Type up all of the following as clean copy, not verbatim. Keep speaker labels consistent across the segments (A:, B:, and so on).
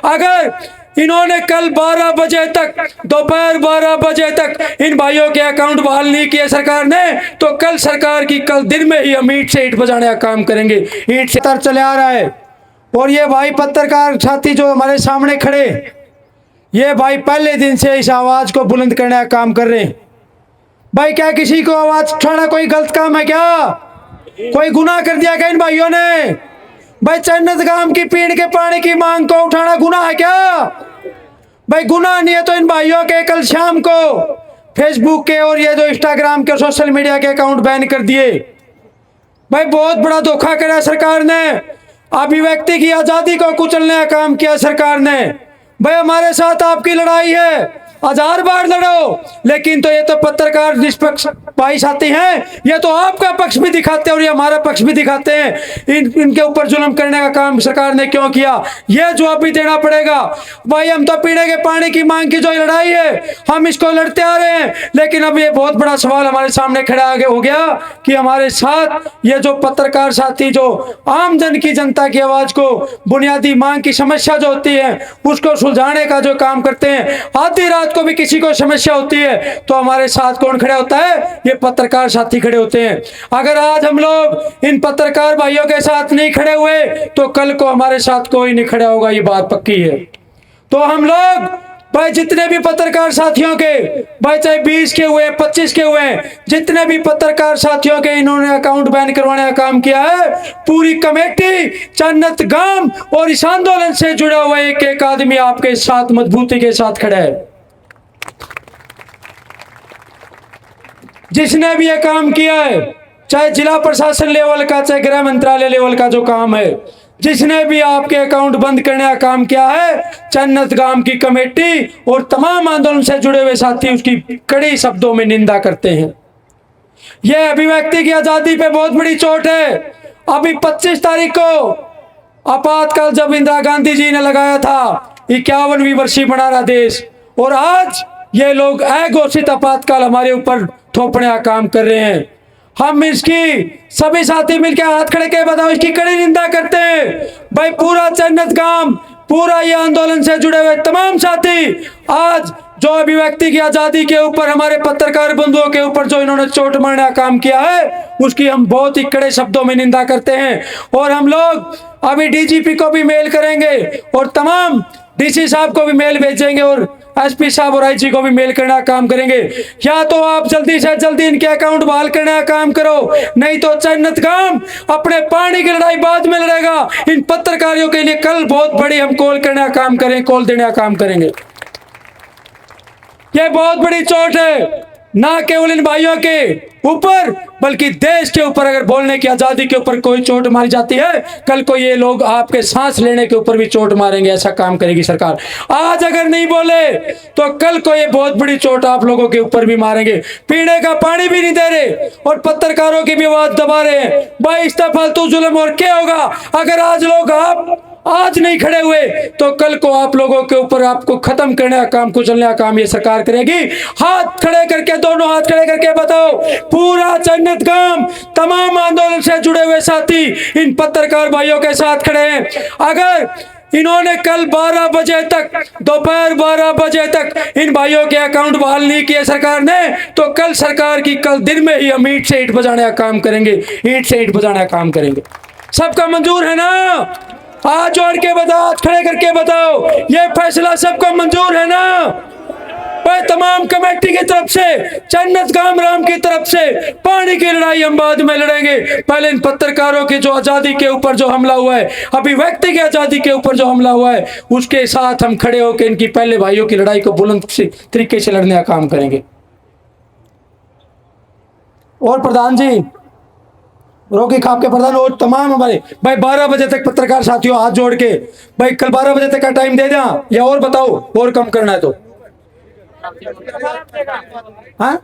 A: अगर इन्होंने कल 12 बजे तक, दोपहर 12 बजे तक इन भाइयों के अकाउंट बहाल नहीं किए सरकार ने, तो कल सरकार की कल दिन में ही हम ईंट से ईंट बजाने का काम करेंगे। ईंट से तर चले आ रहा है। और ये भाई पत्रकार साथी जो हमारे सामने खड़े, ये भाई पहले दिन से इस आवाज को बुलंद करने का काम कर रहे हैं। भाई क्या किसी को आवाज उठाना कोई गलत काम है क्या? कोई गुनाह कर दिया क्या इन भाइयों ने? भाई जन्नत गांव की पीने के पानी की मांग को उठाना गुनाह है क्या? भाई गुनाह नहीं है तो इन भाइयों के कल शाम को फेसबुक के और ये जो इंस्टाग्राम के सोशल मीडिया के अकाउंट बैन कर दिए। भाई बहुत बड़ा धोखा करा सरकार ने, अभिव्यक्ति की आजादी को कुचलने का काम किया सरकार ने। भाई हमारे साथ आपकी लड़ाई है, 1000 बार लड़ो, लेकिन तो ये तो पत्रकार निष्पक्ष भाई साथी हैं, ये तो आपका पक्ष भी दिखाते हैं और ये हमारा पक्ष भी दिखाते हैं। इनके ऊपर जुल्म करने का काम सरकार ने क्यों किया, ये जवाब भी देना पड़ेगा। भाई हम तो पीने के पानी की मांग की जो लड़ाई है हम इसको लड़ते आ रहे हैं, लेकिन अब ये बहुत बड़ा सवाल हमारे सामने खड़ा हो गया कि हमारे साथ ये जो पत्रकार साथी जो आम जन की, जनता की आवाज को, बुनियादी मांग की समस्या जो होती है उसको सुलझाने का जो काम करते हैं, आधी रात को भी किसी को समस्या होती है तो हमारे साथ कौन खड़े होता है? ये पत्रकार साथी खड़े होते हैं। अगर आज हम लोग इन पत्रकार भाइयों के साथ नहीं खड़े हुए तो कल को हमारे साथ कोई नहीं खड़ा होगा, ये बात पक्की है। तो हम लोग भाई जितने भी पत्रकार साथियों के, भाई चाहे 20 के हुए 25 के हुए, जितने भी पत्रकार साथियों के इन्होंने अकाउंट बैन करवाने का काम किया है, पूरी कमेटी जन्नत गांव और इस आंदोलन से जुड़ा हुआ एक एक आदमी आपके साथ मजबूती के साथ खड़ा है। जिसने भी ये काम किया है, चाहे जिला प्रशासन लेवल का, चाहे गृह मंत्रालय लेवल का जो काम है, जिसने भी आपके अकाउंट बंद करने का काम किया है, जन्नत गांव की कमेटी और तमाम आंदोलन से जुड़े हुए साथी उसकी कड़ी शब्दों में निंदा करते हैं। यह अभिव्यक्ति की आजादी पे बहुत बड़ी चोट है। अभी 25 तारीख को आपातकाल जब इंदिरा गांधी जी ने लगाया था 51वीं वर्षी बना रहा देश, और आज ये लोग अघोषित आपातकाल हमारे ऊपर थोपने का काम कर रहे हैं। हम इसकी सभी साथी मिलकर हाथ खड़े के बताओ, इसकी कड़ी निंदा करते हैं। भाई पूरा जन्नत गांव, पूरा ये आंदोलन से जुड़े हुए तमाम साथी आज जो अभिव्यक्ति की आजादी के ऊपर, हमारे पत्रकार बंधुओं के ऊपर जो इन्होंने चोट मारने का काम किया है, उसकी हम बहुत ही कड़े शब्दों में निंदा करते हैं। और हम लोग अभी डीजीपी को भी मेल करेंगे और तमाम डीसी साहब को भी मेल भेजेंगे और एसपी साहब और आईजी को भी मेल करने का काम करेंगे। या तो आप जल्दी से जल्दी इनके अकाउंट बहाल करने का काम करो, नहीं तो जन्नत गांव अपने पानी की लड़ाई बाद में लड़ेगा। इन पत्रकारियों के लिए कल बहुत बड़ी हम कॉल करने का काम करेंगे, कॉल देने का काम करेंगे। ये बहुत बड़ी चोट है, ना केवल इन भाइयों के ऊपर बल्कि देश के ऊपर। अगर बोलने की आजादी के ऊपर कोई चोट मारी जाती है, कल को ये लोग आपके सांस लेने के ऊपर भी चोट मारेंगे। ऐसा काम करेगी सरकार। आज अगर नहीं बोले तो कल को ये बहुत बड़ी चोट आप लोगों के ऊपर भी मारेंगे। पीने का पानी भी नहीं दे रहे और पत्रकारों की भी आवाज दबा रहे हैं। भाई इस फालतू जुल्म और क्या होगा? अगर आज लोग आप आज नहीं खड़े हुए तो कल को आप लोगों के ऊपर, आपको खत्म करने का काम, कुचलने का काम ये सरकार करेगी। हाथ खड़े करके, दोनों हाथ खड़े करके बताओ, पूरा जन्नत गांव, तमाम आंदोलन से जुड़े हुए साथी इन पत्रकार भाइयों के साथ खड़े हैं। अगर इन्होंने कल 12 बजे तक, दोपहर 12 बजे तक इन भाइयों के अकाउंट बहाल नहीं किए सरकार ने, तो कल सरकार की कल दिन में ही हम ईंट से ईंट बजाने का काम करेंगे। ईंट से ईंट बजाने का काम करेंगे। सबका मंजूर है ना? हाथ जोड़ के बताओ, हाथ खड़े करके बताओ, ये फैसला सबको मंजूर है ना? भाई तमाम कमेटी की तरफ से, जन्नत गांव राम की तरफ से पानी की लड़ाई हम बाद में लड़ेंगे। पहले इन पत्रकारों की जो आजादी के ऊपर जो हमला हुआ है, अभिव्यक्ति की आजादी के ऊपर जो हमला हुआ है, उसके साथ हम खड़े होकर इनकी पहले भाइयों की लड़ाई को बुलंद तरीके से लड़ने का काम करेंगे। और प्रधान जी, रोकी खाप के प्रधान और तमाम हमारे भाई 12 बजे तक पत्रकार साथियों हाथ जोड़ के, भाई कल 12 बजे तक का टाइम दे दें, या और बताओ और कम करना है तो? हाँ?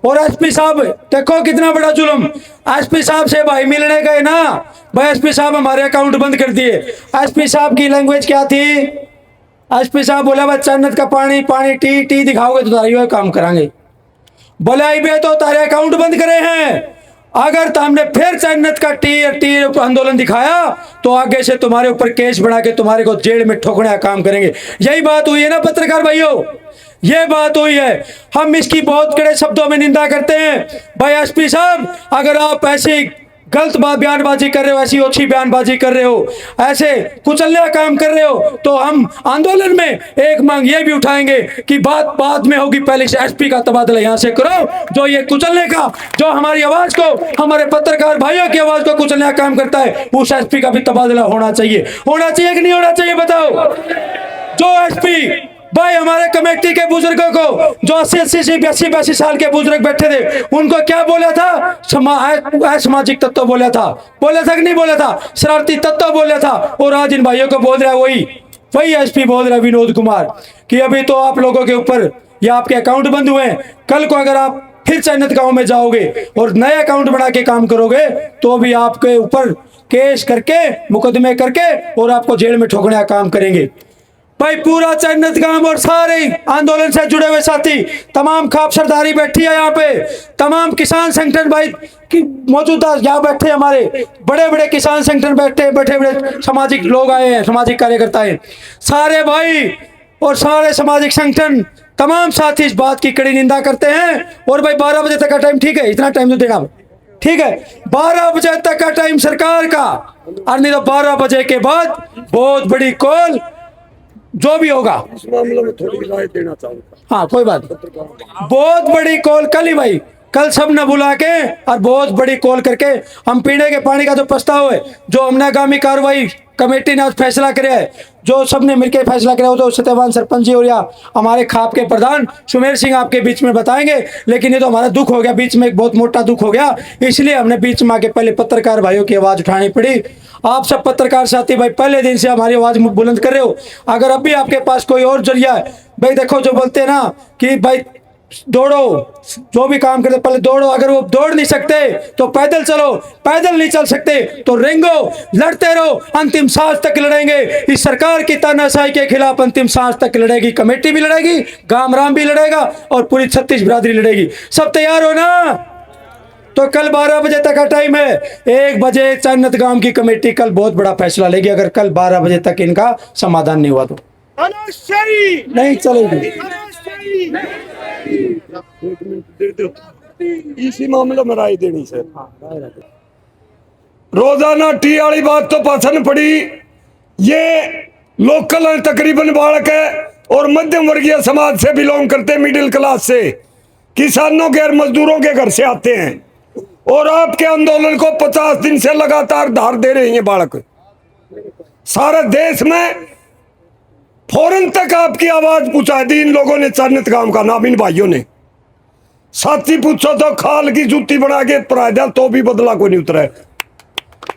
A: और एसपी साहब देखो कितना बड़ा जुल्म। एसपी साहब से भाई मिलने गए ना, भाई एसपी साहब हमारे अकाउंट बंद कर दिए। एसपी साहब की लैंग्वेज क्या थी? एसपी साहब बोला भाई जन्नत का पानी पानी टी टी दिखाओगे तो तारी काम करांगे। बोले आई बे तो तारे अकाउंट बंद करे हैं। अगर तो हमने फिर चैनत का टीयर आंदोलन दिखाया तो आगे से तुम्हारे ऊपर केस बना के तुम्हारे को जेल में ठोकने का काम करेंगे। यही बात हुई है ना पत्रकार भाइयों, ये बात हुई है। हम इसकी बहुत कड़े शब्दों में निंदा करते हैं। भाई एसपी साहब, अगर आप ऐसी गलत बयानबाजी कर रहे हो, ऐसी ओछी बयानबाजी कर रहे हो, ऐसे कुचलने का काम कर रहे हो, तो हम आंदोलन में एक मांग ये भी उठाएंगे कि बात बाद में होगी, पहले से एसपी का तबादला यहां से करो। जो ये कुचलने का, जो हमारी आवाज को, हमारे पत्रकार भाइयों की आवाज को कुचलने का काम करता है, उस एसपी का भी तबादला होना चाहिए। होना चाहिए कि नहीं होना चाहिए बताओ? जो एसपी भाई हमारे कमेटी के बुजुर्गों को, जो 80-82 साल के बुजुर्ग बैठे थे, उनको क्या बोला था? असामाजिक तत्व बोला था कि नहीं बोला था? शरारती तत्व बोला था। और आज इन भाइयों को बोल रहा है वही एसपी बोल रहा है विनोद कुमार कि अभी तो आप लोगों के ऊपर ये आपके अकाउंट बंद हुए हैं, कल को अगर आप फिर चैनत गांव में जाओगे और नया अकाउंट बना के काम करोगे तो भी आपके ऊपर केस करके, मुकदमे करके और आपको जेल में ठोकने का काम करेंगे। भाई पूरा चैनत गांव और सारे आंदोलन से जुड़े हुए साथी, तमाम खाप सरदारी बैठी है यहाँ पे, तमाम किसान संगठन भाई की मौजूदा यहाँ बैठे, हमारे बड़े बड़े किसान संगठन बैठे, बड़े सामाजिक लोग आए हैं, सामाजिक कार्यकर्ता हैं, सारे भाई और सारे सामाजिक संगठन, तमाम साथी इस बात की कड़ी निंदा करते हैं। और भाई 12 बजे तक का टाइम, ठीक है, इतना टाइम तो देना, ठीक है, 12 बजे तक का टाइम सरकार का, और नहीं तो 12 बजे के बाद बहुत बड़ी कॉल जो भी होगा
B: इस मामले में थोड़ी राय देना चाहूंगा।
A: हाँ कोई बात, बहुत बड़ी कॉल कल ही भाई, कल सब ने बुला के और बहुत बड़ी कॉल करके हम पीने के पानी का जो प्रस्ताव है, जो हमने आगामी कार्रवाई कमेटी ने आज फैसला किया है, जो सबने मिलकर फैसला किया हो, तो सत्यवान सरपंच जी और या हमारे खाप के प्रधान सुमेर सिंह आपके बीच में बताएंगे। लेकिन ये तो हमारा दुख हो गया, बीच में एक बहुत मोटा दुख हो गया, इसलिए हमने बीच में आके पहले पत्रकार भाइयों की आवाज़ उठानी पड़ी। आप सब पत्रकार साथी भाई पहले दिन से हमारी आवाज़ बुलंद कर रहे हो। अगर अभी आपके पास कोई और जरिया है भाई, देखो जो बोलते हैं ना कि भाई दौड़ो, जो भी काम करते पहले दौड़ो, अगर वो दौड़ नहीं सकते तो पैदल चलो, पैदल नहीं चल सकते तो रेंगो, लड़ते रहो, अंतिम सांस तक लड़ेंगे। इस सरकार की तानाशाही के खिलाफ अंतिम सांस तक लड़ेगी कमेटी भी लड़ेगी, गामराम भी लड़ेगा और पूरी 36 बिरादरी लड़ेगी। सब तैयार हो ना? तो कल 12 बजे तक का टाइम है, 1 बजे चैनत गांव की कमेटी कल बहुत बड़ा फैसला लेगी। अगर कल 12 बजे तक इनका समाधान नहीं हुआ तो नहीं चलेगी।
B: इसी मामले में राय देनी सर। रोजाना टी वाली बात तो पसंद पड़ी, ये लोकल है, तकरीबन बालक है और मध्यम वर्गीय समाज से बिलोंग करते, मिडिल क्लास से, किसानों के और मजदूरों के घर से आते हैं और आपके आंदोलन को 50 दिन से लगातार धार दे रहे हैं बालक। सारे देश में फौरन तक आपकी आवाज पहुंचा दी इन लोगों ने, चैनत गांव का नाम इन भाइयों ने। साथी पूछो तो खाल की जूती बना के परा दिया तो भी बदला को नहीं उतरा।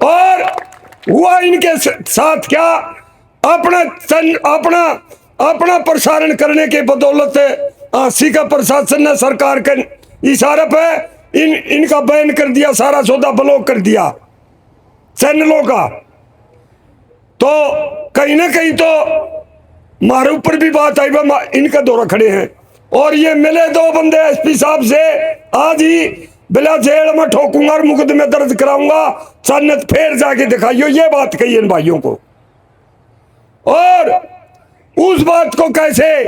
B: और हुआ इनके साथ क्या, अपना प्रसारण करने के बदौलत आसी का प्रशासन ने सरकार के इशारे पे इनका बैन कर दिया, सारा सौदा ब्लॉक कर दिया चैनलों का। तो कहीं ना कहीं तो हमारे ऊपर भी बात आई, इनका दौरा खड़े हैं और ये मिले 2 बंदे एसपी साहब से, आज ही बिला जेल में ठोकूंगा और मुकदमे दर्ज कराऊंगा, चैनत फिर जाके दिखाइयो, ये बात कही इन भाइयों को। और उस बात को कैसे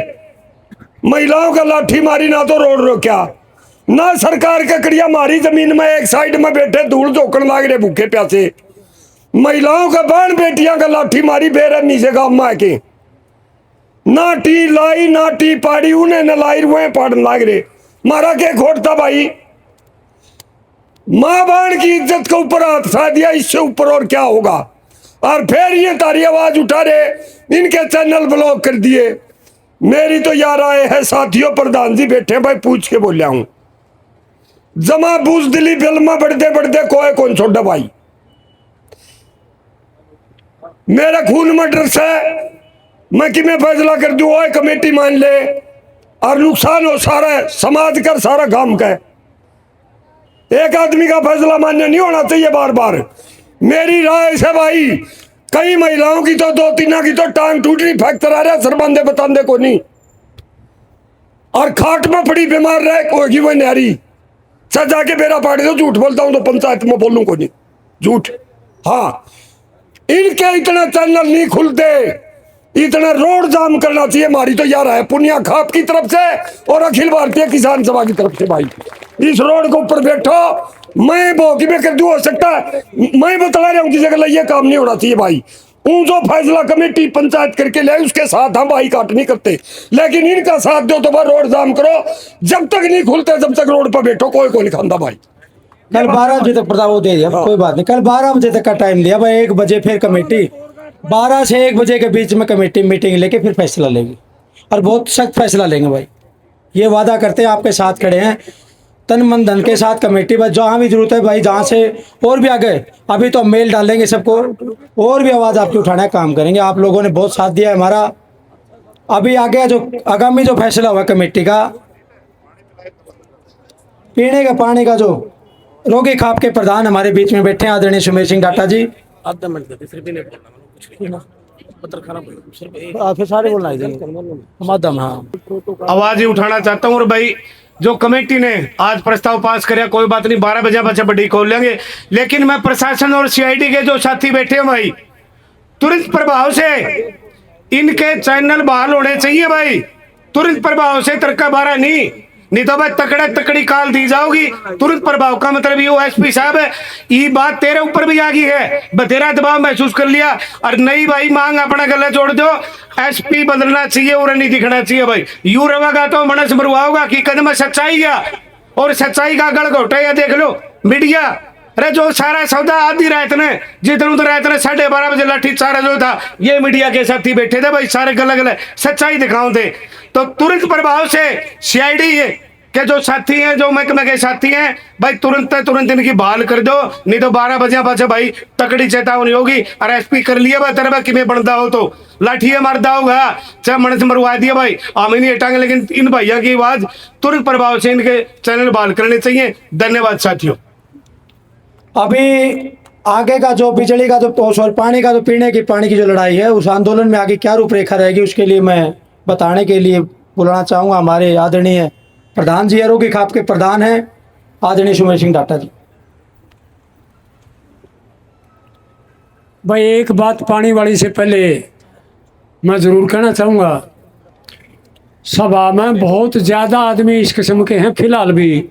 B: महिलाओं का लाठी मारी, ना तो रोड रोक्या, ना सरकार का कड़िया मारी, जमीन में एक साइड में बैठे धूल झोंकन लाग रहे भूखे प्यासे। महिलाओं का बहन बेटियां का लाठी मारी बेरहमी से गांव में आके, ना टी लाई ना टी पाड़ी, उन्हें न लाई रुए पाड़न लाग रहे। मारा के खोटता भाई, मां बहन की इज्जत के ऊपर हाथ उठा दिया, इससे ऊपर और क्या होगा। और फिर ये तारी आवाज उठा रहे, इनके चैनल ब्लॉक कर दिए। मेरी तो यार आए है साथियों, प्रधान जी बैठे भाई, पूछ के बोलिया हूं, जमा बुजदिली फिल्म बढ़ते बढ़ते कोई कौन छोड़ा भाई। मेरा खून में ड्रस है, मैं कि मैं फैसला कर दूं, ओए कमेटी मान ले, और नुकसान हो सारा समाज का, सारा गांव का। एक आदमी का फैसला मान्य नहीं होना चाहिए बार बार। मेरी राय से भाई, कई महिलाओं की तो 2-3 की तो टांग टूट रही, फ्रैक्चर आ रहा, सरबंदे बतांदे को नहीं, और खाट में पड़ी बीमार रहे होगी वो नारी। सर जाके मेरा पार्टी तो झूठ बोलता हूँ तो पंचायत में बोलूँ को नहीं झूठ। हाँ, इनके इतना चैनल नहीं खुलते, इतना रोड जाम करना चाहिए। हमारी तो यार है पुनिया खाप की तरफ से और अखिल भारतीय किसान सभा की तरफ से भाई, इस रोड के ऊपर बैठो, मैं बोगी में कर दूं, हो सकता है मैं बता रहा हूँ किसी जगह ये काम नहीं होना चाहिए भाई। जो फैसला कमेटी पंचायत करके ले उसके साथ हम भाई काट नहीं करते, लेकिन इनका साथ दो तो भाई रोड जाम करो, जब तक नहीं खुलते जब तक रोड पर बैठो कोई को नहीं खांदा भाई।
C: कल 12 बजे तक प्रताप वो दे दिया, कोई बात नहीं, कल 12 बजे तक का टाइम दिया भाई। 1 बजे फिर कमेटी 12 से 1 बजे के बीच में कमेटी मीटिंग लेके फिर फैसला लेगी और बहुत सख्त फैसला लेंगे भाई। ये वादा करते हैं, आपके साथ खड़े हैं तन मन धन के साथ। कमेटी बस जहाँ भी जरूरत है भाई, जहाँ से और भी आगे अभी तो मेल डालेंगे सबको, और भी आवाज़ आपकी उठाने का काम करेंगे। आप लोगों ने बहुत साथ दिया है हमारा। अभी आगे जो आगामी जो फैसला हुआ कमेटी का, पीने का पानी का, जो रोगी खाप के प्रधान हमारे बीच में बैठे हैं आदरणीय सुमेर सिंह डाटा जी,
D: आधा मिनट दे फिर भी नहीं बोलना, पत्र खाना
C: फिर सारे बोलना माध्यम। हाँ,
D: आवाज ही उठाना चाहता हूँ। और भाई जो कमेटी ने आज प्रस्ताव पास कराया, कोई बात नहीं, 12 बजे बच्चा बड्डी खोल लेंगे, लेकिन मैं प्रशासन और सीआईडी के जो साथी बैठे हैं भाई, तुरंत प्रभाव से इनके चैनल बहाल होने चाहिए भाई, तुरंत प्रभाव से। तरका 12 नहीं तो भाई तकड़ा तकड़ी काल दी जाओगी। तुरंत प्रभाव का मतलब ये एसपी साहब है, ये बात तेरे ऊपर भी आ गई है, बतेरा दबाव महसूस कर लिया। और नहीं भाई मांग अपना गला छोड़ दो, एसपी बदलना चाहिए और नहीं दिखना चाहिए भाई। यू रहेगा तो मनस मरुआ होगा कि कदम सच्चाई है, और सच्चाई का गड़ घोटा है। देख लो मीडिया, अरे जो सारा सौदा आधी रात ने जिधर उधर रात ने 12:30 बजे लाठी चारा जो था, ये मीडिया के साथी बैठे थे भाई, सारे गलत गलत सच्चाई दिखाओ थे। तो तुरंत प्रभाव से सीआईडी के जो साथी हैं, जो महकमे के साथी हैं भाई, तुरंत इनकी बहाल कर दो, नहीं तो 12 बजे पाछे भाई तकड़ी चेतावनी होगी। और एसपी कर लिया भाई तेरे कि बनता हो तो लाठी मारता होगा, चाहे मन से मरवा दिया भाई, हम ही नहीं हटाएंगे। लेकिन इन भैया की आवाज तुरंत प्रभाव से इनके चैनल बहाल करने चाहिए। धन्यवाद साथियों।
C: अभी आगे का जो बिजली का जो सॉरी पानी का जो पीने की पानी की जो लड़ाई है, उस आंदोलन में आगे क्या रूपरेखा रहेगी, उसके लिए मैं बताने के लिए बुलाना चाहूँगा हमारे आदरणीय प्रधान जी, आरोग्य खाप के प्रधान हैं आदरणीय सुमेर सिंह डाटा जी।
A: भाई एक बात पानी वाली से पहले मैं ज़रूर कहना चाहूँगा, सभा में बहुत ज़्यादा आदमी इस किस्म के हैं फिलहाल भी,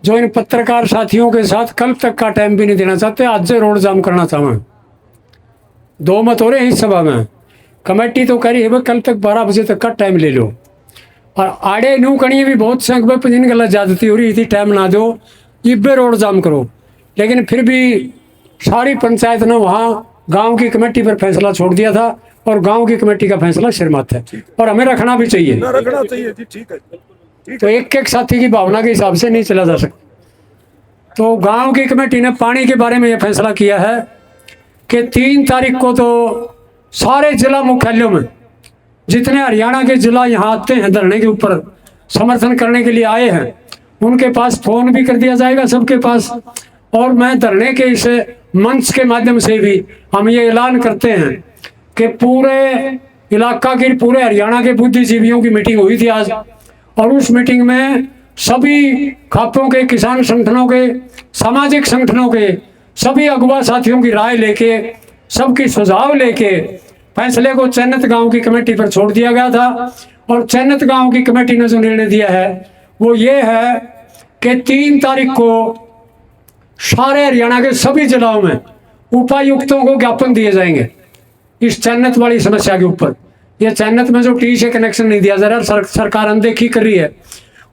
A: जो इन पत्रकार साथियों के साथ कल तक का टाइम भी नहीं देना चाहते, आज से रोड जाम करना चाहूँ। दो मत हो रहे हैं इस सभा में। कमेटी तो कह रही है भाई कल तक 12 बजे तक का टाइम ले लो, और आड़े नू कणी भी बहुत संग भाई जिन गलत ज्यादती हो रही थी, टाइम ना दो इब्बे रोड जाम करो। लेकिन फिर भी सारी पंचायत ने वहाँ गांव की कमेटी पर फैसला छोड़ दिया था, और गांव की कमेटी का फैसला सिरमत है, और हमें रखना भी चाहिए।
B: रखना चाहिए जी, ठीक है।
A: तो एक साथी की भावना के हिसाब से नहीं चला जा सकता। तो गांव की कमेटी ने पानी के बारे में यह फैसला किया है कि 3 तारीख को तो सारे जिला मुख्यालयों में जितने हरियाणा के जिला यहाँ आते हैं धरने के ऊपर समर्थन करने के लिए आए हैं, उनके पास फोन भी कर दिया जाएगा सबके पास। और मैं धरने के इस मंच के माध्यम से भी हम ये ऐलान करते हैं कि पूरे इलाका की, पूरे हरियाणा के बुद्धिजीवियों की मीटिंग हुई थी आज, और उस मीटिंग में सभी खापों के, किसान संगठनों के, सामाजिक संगठनों के सभी अगुवा साथियों की राय लेके, सबकी सुझाव लेके फैसले को चैनत गांव की कमेटी पर छोड़ दिया गया था। और चैनत गांव की कमेटी ने जो निर्णय दिया है वो ये है कि 3 तारीख को सारे हरियाणा के सभी जिलाओं में उपायुक्तों को ज्ञापन दिए जाएंगे इस चैनत वाली समस्या के ऊपर। ये चैनत में जो टी से कनेक्शन नहीं दिया जा रहा, सरकार अनदेखी कर रही है,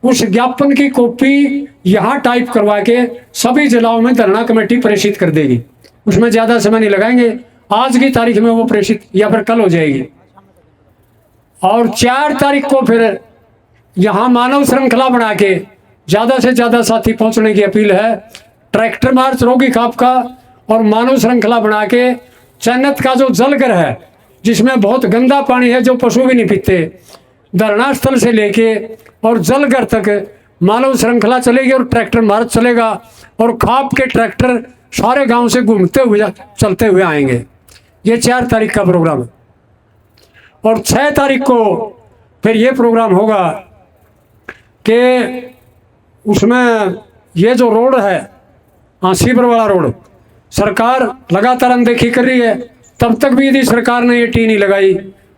A: उस ज्ञापन की कॉपी यहाँ टाइप करवा के सभी जिलाओं में धरना कमेटी प्रेषित कर देगी। उसमें ज़्यादा समय नहीं लगाएंगे, आज की तारीख में वो प्रेषित या फिर कल हो जाएगी। और 4 तारीख को फिर यहाँ मानव श्रृंखला बना के ज़्यादा से ज़्यादा साथी पहुँचने की अपील है। ट्रैक्टर मार्च रोगी खाप का और मानव श्रृंखला बना के चैनत का जो जलघर है, जिसमें बहुत गंदा पानी है जो पशु भी नहीं पीते, धरना स्थल से लेके और जलघर तक मानव श्रृंखला चलेगी और ट्रैक्टर मार्च चलेगा, और खाप के ट्रैक्टर सारे गांव से घूमते हुए चलते हुए आएंगे। ये 4 तारीख का प्रोग्राम है। और 6 तारीख को फिर ये प्रोग्राम होगा कि उसमें
E: ये जो रोड है, हाँ, सीवर वाला रोड, सरकार लगातार अनदेखी कर रही है। तब तक भी यदि सरकार ने ये टी नहीं लगाई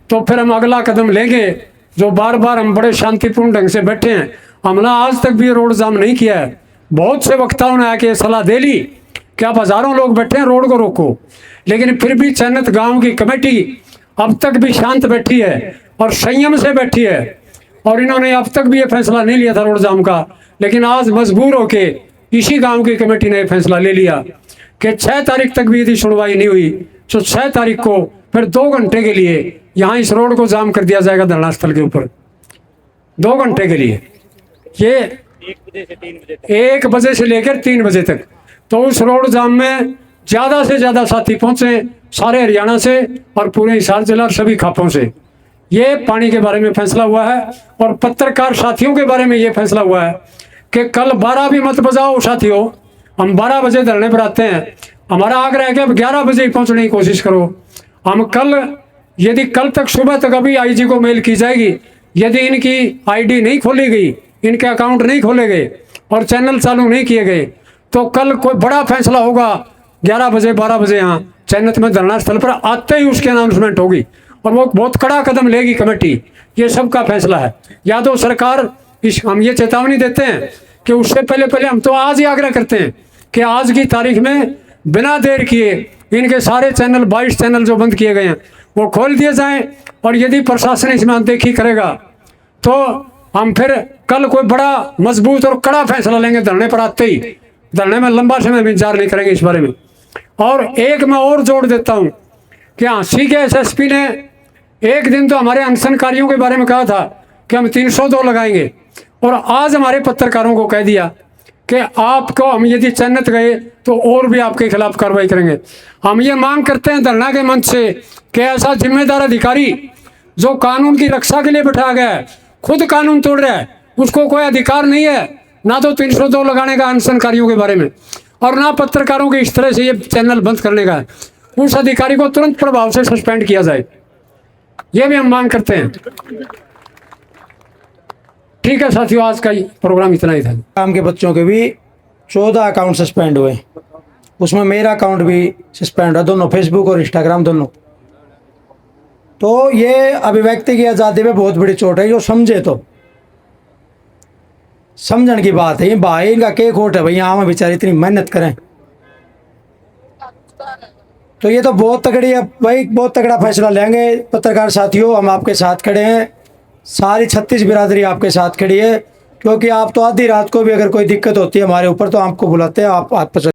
E: तो फिर हम अगला कदम लेंगे। जो बार बार हम बड़े शांतिपूर्ण ढंग से बैठे हैं, हमने आज तक भी ये रोड जाम नहीं किया है। बहुत से वक्ताओं ने आके सलाह दे ली कि आप हजारों लोग बैठे हैं, रोड को रोको, लेकिन फिर भी चैनत गांव की कमेटी अब तक भी शांत बैठी है और संयम से बैठी है। और इन्होंने अब तक भी ये फैसला नहीं लिया था रोड जाम का, लेकिन आज मजबूर होके इसी गांव की कमेटी ने फैसला ले लिया कि 6 तारीख तक भी यदि सुनवाई नहीं हुई तो 6 तारीख को फिर 2 घंटे के लिए यहाँ इस रोड को जाम कर दिया जाएगा धरना स्थल के ऊपर। 2 घंटे के लिए, ये 1 बजे से लेकर 3 बजे तक। तो उस रोड जाम में ज़्यादा से ज़्यादा साथी पहुँचे, सारे हरियाणा से और पूरे हिसार जिला और सभी खापों से। ये पानी के बारे में फैसला हुआ है और पत्रकार साथियों के बारे में ये फैसला हुआ है कि कल 12 भी मत बजाओ साथियों, हम 12 बजे धरने पर आते हैं। हमारा आग्रह है कि अब 11 बजे ही पहुंचने की कोशिश करो। हम कल, यदि कल तक सुबह तक अभी आईजी को मेल की जाएगी, यदि इनकी आईडी नहीं खोली गई, इनके अकाउंट नहीं खोले गए और चैनल चालू नहीं किए गए, तो कल कोई बड़ा फैसला होगा 11 बजे 12 बजे यहाँ चैनत में धरना स्थल पर आते ही उसकी अनाउंसमेंट होगी और वो बहुत कड़ा कदम लेगी कमेटी। ये सबका फैसला है। या तो सरकार, हम ये चेतावनी देते हैं कि उससे पहले हम तो आज ही आग्रह करते हैं कि आज की तारीख में बिना देर किए इनके सारे चैनल, 22 चैनल जो बंद किए गए हैं, वो खोल दिए जाएं। और यदि प्रशासन इसमें अनदेखी करेगा तो हम फिर कल कोई बड़ा मजबूत और कड़ा फैसला लेंगे धरने पर आते ही। धरने में लंबा समय भी इंतजार नहीं करेंगे इस बारे में। और एक मैं और जोड़ देता हूँ कि हाँ, CK ने एक दिन तो हमारे अनशनकारियों के बारे में कहा था कि हम 302 लगाएंगे, और आज हमारे पत्रकारों को कह दिया कि आपको हम यदि चैनत गए तो और भी आपके खिलाफ कार्रवाई करेंगे। हम ये मांग करते हैं धरना के मंच से कि ऐसा जिम्मेदार अधिकारी जो कानून की रक्षा के लिए बैठा गया है, खुद कानून तोड़ रहा है, उसको कोई अधिकार नहीं है ना तो 302 लगाने का अनशनकारियों के बारे में, और ना पत्रकारों के इस तरह से ये चैनल बंद करने का है। उस अधिकारी को तुरंत प्रभाव से सस्पेंड किया जाए, ये भी हम मांग करते हैं। ठीक है साथियों, आज का प्रोग्राम इतना ही था।
C: काम के बच्चों के भी 14 अकाउंट सस्पेंड हुए, उसमें मेरा अकाउंट भी सस्पेंड हुआ, दोनों, फेसबुक और इंस्टाग्राम दोनों। तो ये अभिव्यक्ति की आज़ादी पे बहुत बड़ी चोट है। जो समझे तो समझने की बात है। ये भाई इनका के खोट है भाई, यहाँ में बेचारे इतनी मेहनत करें, तो ये तो बहुत तगड़ी है भाई, बहुत तगड़ा फैसला लेंगे। पत्रकार साथियों, हम आपके साथ खड़े हैं, सारी 36 बिरादरी आपके साथ खड़ी है, क्योंकि आप तो आधी रात को भी अगर कोई दिक्कत होती है हमारे ऊपर तो आपको बुलाते हैं, आप